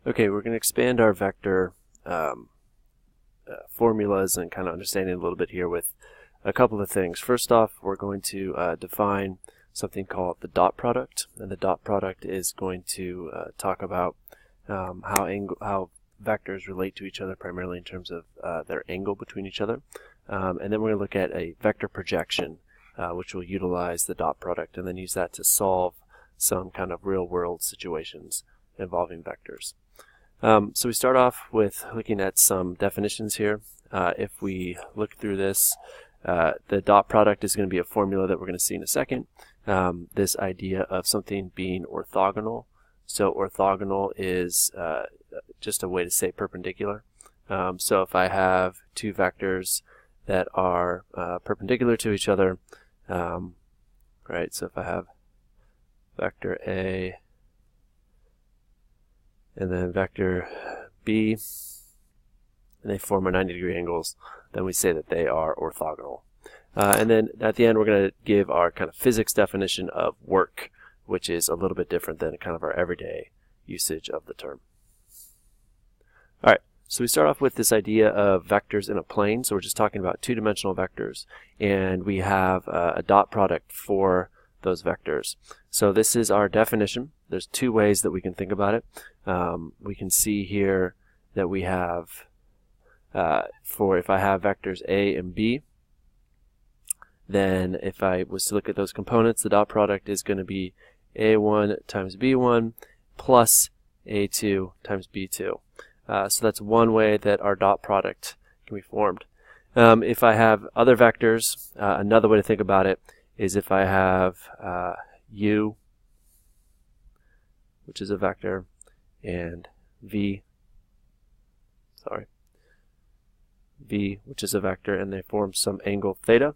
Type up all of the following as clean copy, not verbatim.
Okay, we're going to expand our vector formulas and kind of understanding a little bit here with a couple of things. First off, we're going to define something called the dot product, and the dot product is going to talk about how vectors relate to each other, primarily in terms of their angle between each other. And then we're going to look at a vector projection, which will utilize the dot product and then use that to solve some kind of real-world situations involving vectors. So we start off with looking at some definitions here. If we look through this, the dot product is going to be a formula that we're going to see in a second. This idea of something being orthogonal. So orthogonal is just a way to say perpendicular. So if I have two vectors that are perpendicular to each other, right? So if I have vector A and then vector B, and they form 90-degree angles, then we say that they are orthogonal. And then at the end, we're going to give our kind of physics definition of work, which is a little bit different than kind of our everyday usage of the term. All right, so we start off with this idea of vectors in a plane. So we're just talking about two-dimensional vectors, and we have a dot product for those vectors. So this is our definition. There's two ways that we can think about it. We can see here that we have, if I have vectors A and B, then if I was to look at those components, the dot product is going to be A1 times B1 plus A2 times B2. So that's one way that our dot product can be formed. If I have other vectors, another way to think about it is if I have U, which is a vector, and V, which is a vector, and they form some angle theta.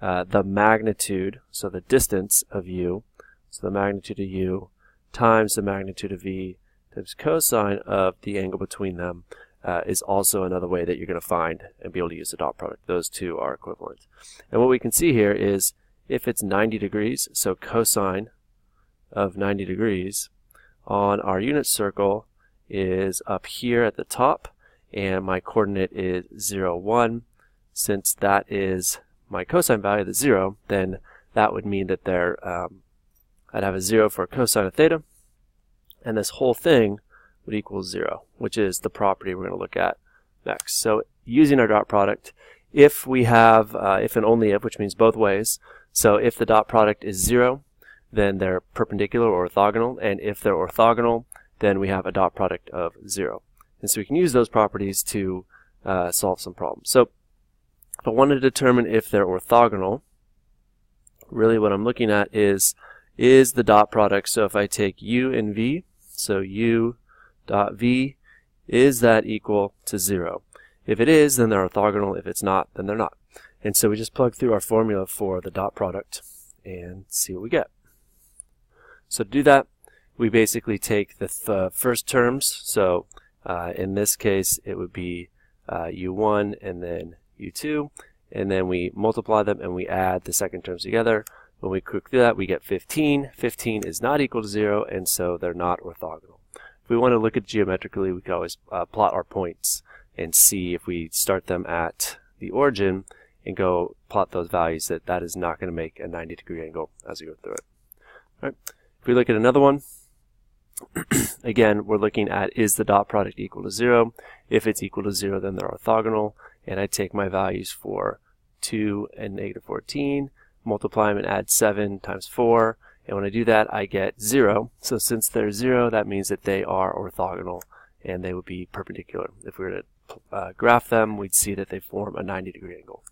The magnitude, so the distance of U, so the magnitude of U times the magnitude of V times cosine of the angle between them is also another way that you're going to find and be able to use the dot product. Those two are equivalent. And what we can see here is if it's 90 degrees, so cosine of 90 degrees on our unit circle is up here at the top, and my coordinate is 0, 1. Since that is my cosine value, the 0, then that would mean that I'd have a 0 for cosine of theta, and this whole thing would equal 0, which is the property we're going to look at next. So using our dot product, if we have if and only if, which means both ways, so if the dot product is 0, then they're perpendicular or orthogonal, and if they're orthogonal, then we have a dot product of 0. And so we can use those properties to solve some problems. So if I want to determine if they're orthogonal, really what I'm looking at is the dot product. So if I take U and V, so U dot V, is that equal to 0? If it is, then they're orthogonal. If it's not, then they're not. And so we just plug through our formula for the dot product and see what we get. So to do that, we basically take the first terms. So in this case, it would be U1 and then U2, and then we multiply them and we add the second terms together. When we quick through that, we get 15. 15 is not equal to 0, and so they're not orthogonal. If we want to look at geometrically, we can always plot our points and see if we start them at the origin and go plot those values that is not going to make a 90-degree angle as we go through it. All right. If we look at another one, again, we're looking at, is the dot product equal to 0? If it's equal to 0, then they're orthogonal. And I take my values for 2 and negative 14, multiply them and add 7 times 4. And when I do that, I get 0. So since they're 0, that means that they are orthogonal and they would be perpendicular. If we were to graph them, we'd see that they form a 90-degree angle.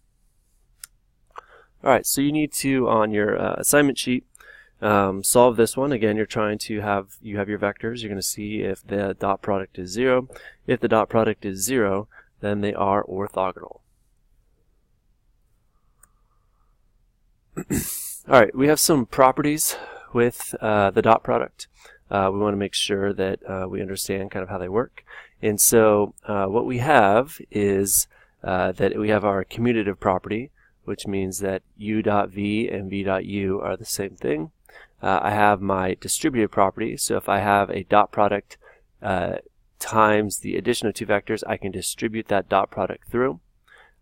All right, so you need to, on your assignment sheet, solve this one. Again, you're trying to have your vectors. You're going to see if the dot product is 0. If the dot product is 0, then they are orthogonal. All right, we have some properties with the dot product. We want to make sure that we understand kind of how they work. And so what we have is that we have our commutative property, which means that u dot v and v dot u are the same thing. I have my distributive property, so if I have a dot product times the addition of two vectors, I can distribute that dot product through.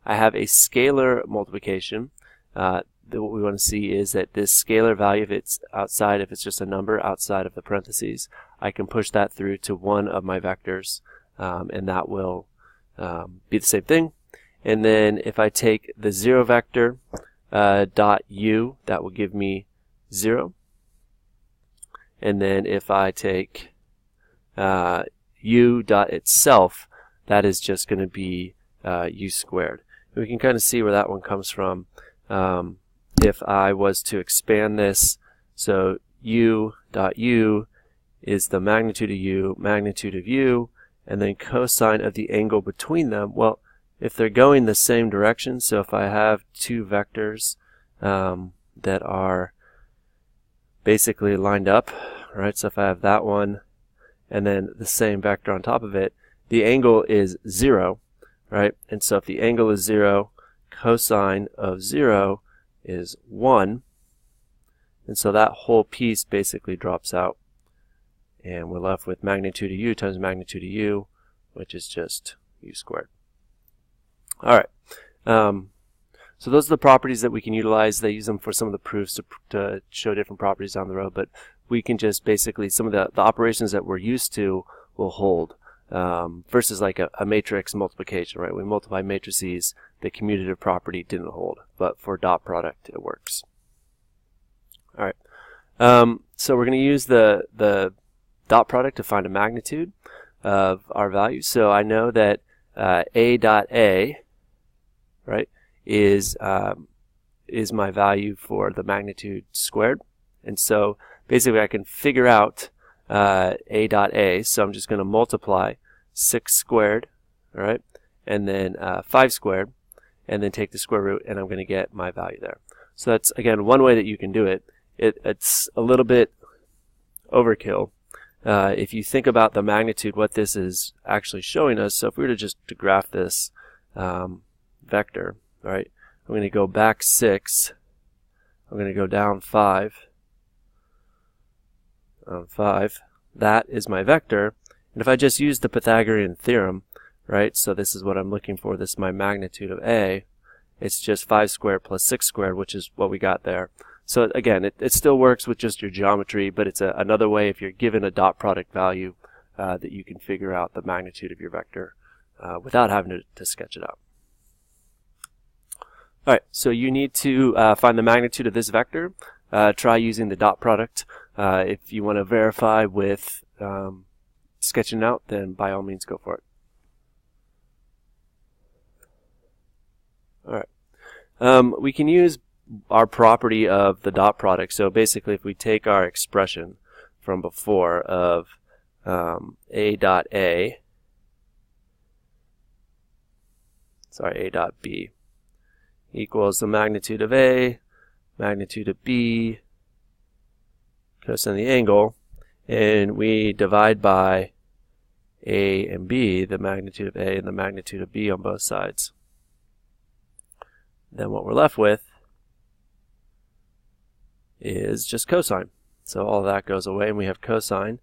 I have a scalar multiplication. What we want to see is that this scalar value, if it's outside, if it's just a number outside of the parentheses, I can push that through to one of my vectors, and that will be the same thing. And then if I take the 0 vector dot u, that will give me 0. And then if I take u dot itself, that is just going to be u squared. And we can kind of see where that one comes from. If I was to expand this, so u dot u is the magnitude of u, and then cosine of the angle between them. Well, if they're going the same direction, so if I have two vectors that are basically lined up, right? So if I have that one and then the same vector on top of it, the angle is 0, right? And so if the angle is 0, cosine of 0 is 1. And so that whole piece basically drops out. And we're left with magnitude of u times magnitude of u, which is just u squared. All right. So those are the properties that we can utilize. They use them for some of the proofs to show different properties down the road. But we can just basically, some of the operations that we're used to will hold. Versus like a matrix multiplication, right? We multiply matrices, the commutative property didn't hold. But for dot product, it works. All right. So we're going to use the dot product to find a magnitude of our value. So I know that a dot a, right, is my value for the magnitude squared. And so basically I can figure out a dot a. So I'm just going to multiply 6 squared, all right, and then 5 squared, and then take the square root, and I'm going to get my value there. So that's, again, one way that you can do it. It's a little bit overkill. If you think about the magnitude, what this is actually showing us, so if we were to graph this vector, right, I'm going to go back 6, I'm going to go down 5, that is my vector. And if I just use the Pythagorean theorem, right, so this is what I'm looking for, this is my magnitude of A, it's just 5 squared plus 6 squared, which is what we got there. So again, it still works with just your geometry, but it's another way if you're given a dot product value that you can figure out the magnitude of your vector without having to sketch it out. All right, so you need to find the magnitude of this vector. Try using the dot product. If you want to verify with sketching it out, then by all means go for it. All right. We can use our property of the dot product. So basically, if we take our expression from before of a dot B equals the magnitude of A, magnitude of B, cosine of the angle, and we divide by A and B, the magnitude of A and the magnitude of B on both sides. Then what we're left with is just cosine. So all that goes away, and we have cosine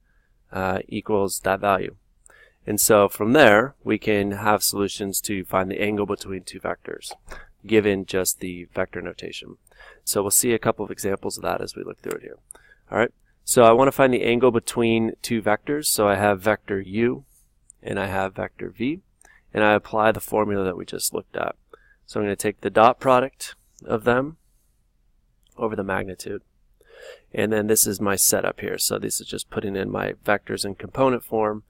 equals that value. And so from there, we can have solutions to find the angle between two vectors, given just the vector notation. So we'll see a couple of examples of that as we look through it here. All right. So I want to find the angle between two vectors. So I have vector u, and I have vector v, and I apply the formula that we just looked at. So I'm going to take the dot product of them over the magnitude. And then this is my setup here. So this is just putting in my vectors in component form.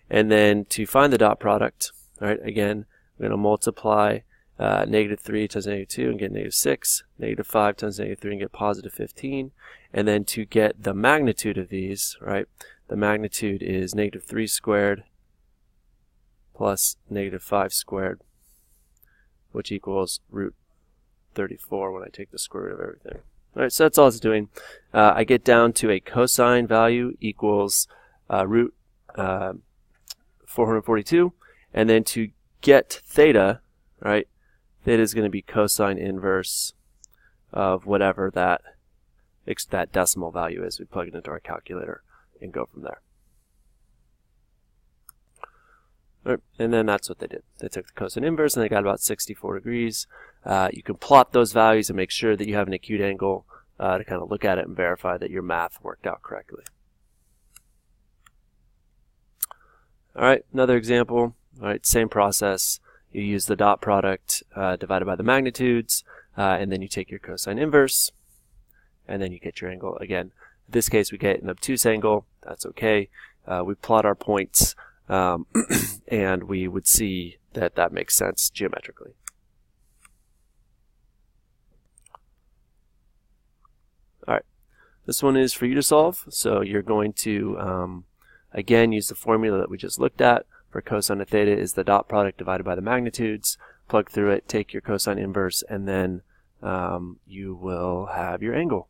And then to find the dot product, all right, again, I'm going to multiply negative 3 times negative 2 and get negative 6, negative 5 times negative 3 and get positive 15. And then to get the magnitude of these, right, the magnitude is negative 3 squared plus negative 5 squared, which equals root 34 when I take the square root of everything. All right, so that's all it's doing. I get down to a cosine value equals root 442, and then to get theta, right, theta is going to be cosine inverse of whatever that decimal value is. We plug it into our calculator and go from there. Right, and then that's what they did. They took the cosine inverse and they got about 64 degrees. You can plot those values and make sure that you have an acute angle to kind of look at it and verify that your math worked out correctly. All right, another example. All right, same process. You use the dot product divided by the magnitudes, and then you take your cosine inverse, and then you get your angle. Again, in this case, we get an obtuse angle. That's okay. We plot our points, and we would see that that makes sense geometrically. All right, this one is for you to solve. So you're going to, again, use the formula that we just looked at. For cosine of theta is the dot product divided by the magnitudes. Plug through it, take your cosine inverse, and then you will have your angle.